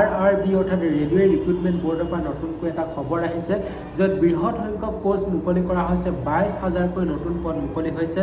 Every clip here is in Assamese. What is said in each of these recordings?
RRB অৰ্থাৎ ৰেলৱে ৰিক্ৰুটমেণ্ট বৰ্ডৰ পৰা নতুনকৈ এটা খবৰ আহিছে য'ত বৃহৎ সংখ্যক পোষ্ট মুকলি কৰা হৈছে 22,000কৈ নতুন পদ মুকলি হৈছে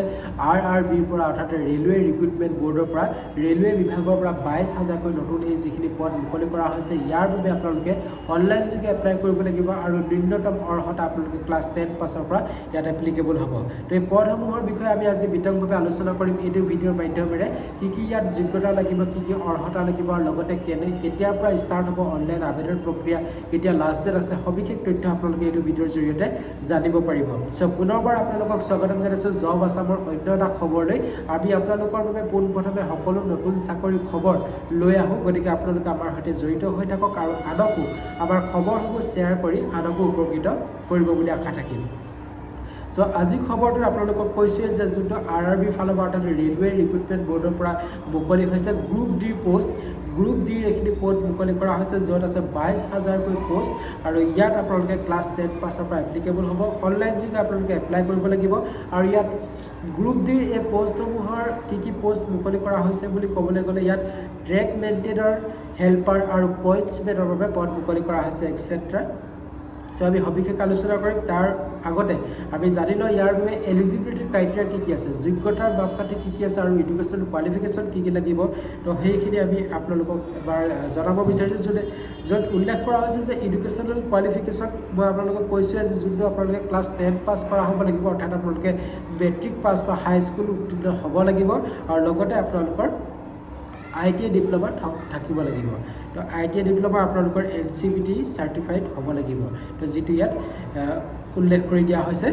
RRBৰ পৰা অৰ্থাৎ ৰেলৱে ৰিক্ৰুটমেণ্ট বৰ্ডৰ পৰা ৰেলৱে বিভাগৰ পৰা 22,000কৈ নতুন এই যিখিনি পদ মুকলি কৰা হৈছে ইয়াৰ বাবে আপোনালোকে অনলাইন যোগে এপ্লাই কৰিব লাগিব আৰু ন্যূনতম অৰ্হতা আপোনালোকে ক্লাছ 10 পাছৰ পৰা ইয়াত এপ্লিকেবল হ'ব তো এই পদসমূহৰ বিষয়ে আমি আজি বিতংভাৱে আলোচনা কৰিম এইটো ভিডিঅ'ৰ মাধ্যমেৰে কি ইয়াত যোগ্যতা লাগিব কি অৰ্হতা লাগিব আৰু লগতে কেতিয়াৰ পৰা ষ্টাৰ্ট হ'ব অনলাইন আবেদন প্ৰক্ৰিয়া কেতিয়া লাষ্ট ডেট আছে সবিশেষ তথ্য আপোনালোকে এইটো ভিডিঅ'ৰ জৰিয়তে জানিব পাৰিব সো পুনৰবাৰ আপোনালোকক স্বাগতম জনাইছোঁ জব আছামৰ অন্য এটা খবৰলৈ আমি আপোনালোকৰ বাবে পোনপ্ৰথমে সকলো নতুন চাকৰি খবৰ লৈ আহোঁ গতিকে আপোনালোকে আমাৰ সৈতে জড়িত হৈ থাকক আৰু আনকো আমাৰ খবৰসমূহ শ্বেয়াৰ কৰি আনকো উপকৃত কৰিব বুলি আশা থাকিল সো আজি খবৰটো আপোনালোকক কৈছোঁৱে যে যোনটো RRBৰ ফালৰ পৰা অৰ্থাৎ ৰেলৱে ৰিক্ৰুটমেণ্ট বৰ্ডৰ পৰা মুকলি হৈছে গ্ৰুপ ডি পোষ্ট গ্ৰুপ ডিৰ এইখিনি পদ মুকলি কৰা হৈছে য'ত আছে 22,000কৈ পোষ্ট আৰু ইয়াত আপোনালোকে ক্লাছ 10 পাছৰ পৰা এপ্লিকেবল হ'ব অনলাইন যোগে আপোনালোকে এপ্লাই কৰিব লাগিব আৰু ইয়াত গ্ৰুপ ডিৰ এই পোষ্টসমূহৰ কি পোষ্ট মুকলি কৰা হৈছে বুলি ক'বলৈ গ'লে ইয়াত ট্ৰেক মেইনটেইনৰ হেল্পাৰ আৰু পইণ্টছমেনৰ বাবে পদ মুকলি কৰা হৈছে এক্সেট্ৰা সো আমি সবিশেষ আলোচনা কৰিম তাৰ আগতে আমি জানি লওঁ ইয়াৰ বাবে এলিজিবিলিটি ক্ৰাইটেৰিয়া কি আছে যোগ্যতাৰ মাপকাঠি কি আছে আৰু এডুকেশ্যন কোৱালিফিকেশ্যন কি লাগিব তো সেইখিনি আমি আপোনালোকক এবাৰ জনাব বিচাৰিছোঁ য'ত উল্লেখ কৰা হৈছে যে এডুকেশ্যনেল কোৱালিফিকেশ্যন মই আপোনালোকক কৈছোঁ যে যোনটো আপোনালোকে ক্লাছ 10 পাছ কৰা হ'ব লাগিব অৰ্থাৎ আপোনালোকে মেট্ৰিক পাছ বা হাই স্কুল উত্তীৰ্ণ হ'ব লাগিব আৰু লগতে আপোনালোকৰ ITI ডিপ্ল'মা থাকিব লাগিব তো ITI ডিপ্ল'মা আপোনালোকৰ NCVT চাৰ্টিফাইড হ'ব লাগিব তো যিটো ইয়াত উল্লেখ কৰি দিয়া হৈছে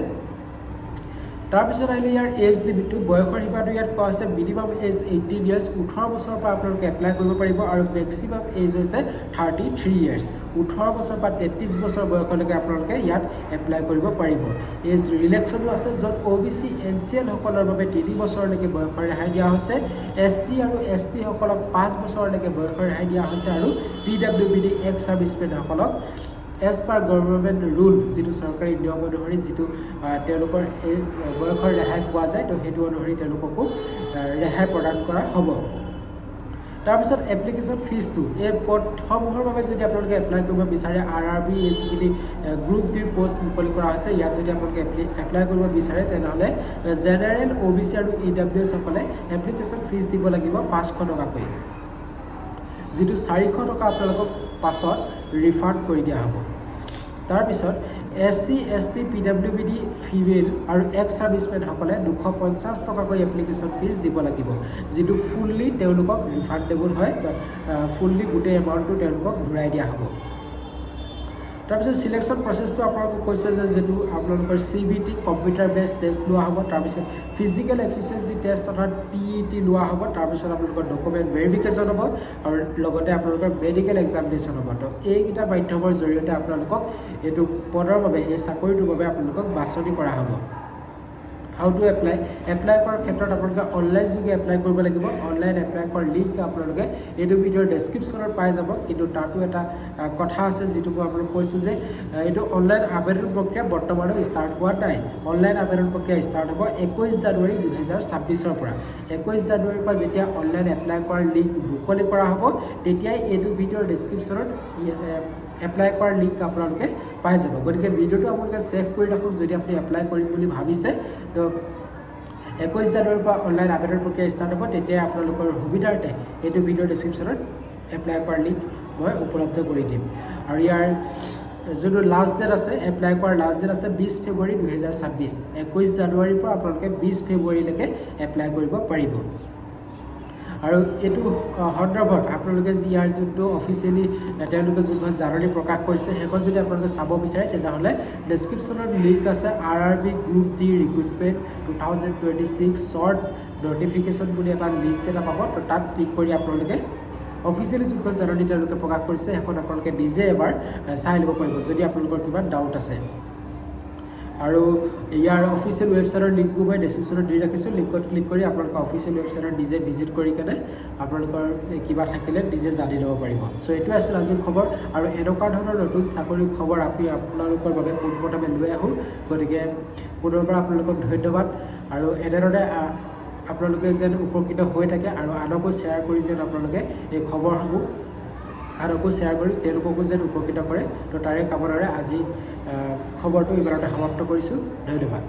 তাৰপিছত আহিলে ইয়াৰ এজ লিমিটটো বয়সৰ সীমাটো ইয়াত কোৱা হৈছে মিনিমাম এজ 18 ইয়াৰ্ছ 18 বছৰৰ পৰা আপোনালোকে এপ্লাই কৰিব পাৰিব আৰু মেক্সিমাম এজ হৈছে 33 ইয়াৰ্ছ 18 বছৰ পৰা 33 বছৰ বয়সলৈকে আপোনালোকে ইয়াত এপ্লাই কৰিব পাৰিব এজ ৰিলেক্সনো আছে য'ত OBC NCL সকলৰ বাবে 3 বছৰলৈকে বয়সৰ ৰেহাই দিয়া হৈছে SC আৰু ST সকলক 5 বছৰলৈকে বয়সৰ ৰেহাই দিয়া হৈছে আৰু PWBD এক্স ছাৰ্ভিচমেন সকলক এজ পাৰ গভৰ্ণমেণ্ট ৰুল যিটো চৰকাৰী নিয়ম অনুসৰি যিটো তেওঁলোকৰ এই বয়সৰ ৰেহাই পোৱা যায় তো সেইটো অনুসৰি তেওঁলোককো ৰেহাই প্ৰদান কৰা হ'ব তাৰপিছত এপ্লিকেশ্যন ফিজটো এই পদসমূহৰ বাবে যদি আপোনালোকে এপ্লাই কৰিব বিচাৰে RRB এই যিখিনি গ্ৰুপ ডিৰ পোষ্ট মুকলি কৰা হৈছে ইয়াত যদি আপোনালোকে এপ্লাই কৰিব বিচাৰে তেনেহ'লে জেনেৰেল OBC আৰু EWS সকলে এপ্লিকেশ্যন ফিজ দিব লাগিব 500 টকাকৈ যিটো 400 টকা আপোনালোকক পাছত ৰিফাণ্ড কৰি দিয়া হ'ব তাৰপিছত SC ST PWBD ফিমেল আৰু এক্স ছাৰ্ভিচমেনসকলে 250 টকাকৈ এপ্লিকেশ্যন ফিজ দিব লাগিব যিটো ফুল্লি তেওঁলোকক ৰিফাণ্ডেবল হয় ফুল্লি গোটেই এমাউণ্টটো তেওঁলোকক ঘূৰাই দিয়া হ'ব তাৰপিছত সিলেকশ্যন প্ৰচেছটো আপোনালোকক কৈছে যে যিটো আপোনালোকৰ CBT কম্পিউটাৰ বেছ টেষ্ট লোৱা হ'ব তাৰপিছত ফিজিকেল এফিচিয়েঞ্চি টেষ্ট অৰ্থাৎ PET লোৱা হ'ব তাৰপিছত আপোনালোকৰ ডকুমেণ্ট ভেৰিফিকেশ্যন হ'ব আৰু লগতে আপোনালোকৰ মেডিকেল এক্সামিনেশ্যন হ'ব তো এইকেইটা মাধ্যমৰ জৰিয়তে আপোনালোকক এইটো পদৰ বাবে এই চাকৰিটোৰ বাবে আপোনালোকক বাছনি কৰা হ'ব হাউ টু এপ্লাই কৰাৰ ক্ষেত্ৰত আপোনালোকে অনলাইন যোগে এপ্লাই কৰিব লাগিব অনলাইন এপ্লাই কৰাৰ লিংক আপোনালোকে এইটো ভিডিঅ'ৰ ডেছক্ৰিপশ্যনত পাই যাব কিন্তু তাতো এটা কথা আছে যিটো মই আপোনালোক কৈছোঁ যে এইটো অনলাইন আবেদন প্ৰক্ৰিয়া বৰ্তমানো ষ্টাৰ্ট হোৱা নাই অনলাইন আবেদন প্ৰক্ৰিয়া ষ্টাৰ্ট হ'ব 21 জানুৱাৰী 2026 পৰা 21 জানুৱাৰীৰ পৰা যেতিয়া অনলাইন এপ্লাই কৰাৰ লিংক মুকলি কৰা হ'ব তেতিয়াই এইটো ভিডিঅ'ৰ ডেছক্ৰিপশ্যনত এপ্লাই কৰাৰ লিংক আপোনালোকে পাই যাব গতিকে ভিডিঅ'টো আপোনালোকে ছেভ কৰি ৰাখক যদি আপুনি এপ্লাই কৰিম বুলি ভাবিছে তো 21 জানুৱাৰীৰ পৰা অনলাইন আবেদন প্ৰক্ৰিয়া ষ্টাৰ্ট হ'ব তেতিয়া আপোনালোকৰ সুবিধাৰ্থে এইটো ভিডিঅ'ৰ ডেছক্ৰিপশ্যনত এপ্লাই কৰাৰ লিংক মই উপলব্ধ কৰি দিম আৰু ইয়াৰ যোনটো লাষ্ট ডেট আছে এপ্লাই কৰাৰ লাষ্ট ডেট আছে 20 ফেব্ৰুৱাৰী 2026 21 জানুৱাৰীৰ পৰা আপোনালোকে 20 ফেব্ৰুৱাৰীলৈকে এপ্লাই কৰিব পাৰিব আৰু এইটো সন্দৰ্ভত আপোনালোকে ইয়াৰ যোনটো অফিচিয়েলি তেওঁলোকে যোনখন জাননী প্ৰকাশ কৰিছে সেইখন যদি আপোনালোকে চাব বিচাৰে তেতিয়াহ'লে ডেছক্ৰিপশ্যনত লিংক আছে RRB group D recruitment 2026 short notification বুলি এটা লিংক এটা পাব তো তাত ক্লিক কৰি আপোনালোকে অফিচিয়েলি যোনখন জাননী তেওঁলোকে প্ৰকাশ কৰিছে সেইখন আপোনালোকে নিজে এবাৰ চাই ল'ব পাৰিব যদি আপোনালোকৰ কিবা ডাউট আছে আৰু ইয়াৰ অফিচিয়েল ৱেবছাইটৰ লিংকো মই ডেছক্ৰিপশ্যনত দি ৰাখিছোঁ লিংকত ক্লিক কৰি আপোনালোকে অফিচিয়েল ৱেবছাইটত নিজে ভিজিট কৰি কেনে আপোনালোকৰ কিবা থাকিলে নিজে জানি ল'ব পাৰিব চ' এইটোৱে আছিল আজিৰ খবৰ আৰু এনেকুৱা ধৰণৰ নতুন চাকৰিৰ খবৰ আমি আপোনালোকৰ বাবে পোনপ্ৰথমে লৈ আহোঁ গতিকে পুনৰবাৰ আপোনালোকক ধন্যবাদ আৰু এনেদৰে আপোনালোকে যেন উপকৃত হৈ থাকে আৰু আনকো শ্বেয়াৰ কৰি যেন আপোনালোকে এই খবৰসমূহ আনকো শ্বেয়াৰ কৰি তেওঁলোককো যেন উপকৃত কৰে। তো তাৰে কামনাৰে আজি খবৰটো ইমানতে সমাপ্ত কৰিছোঁ। ধন্যবাদ।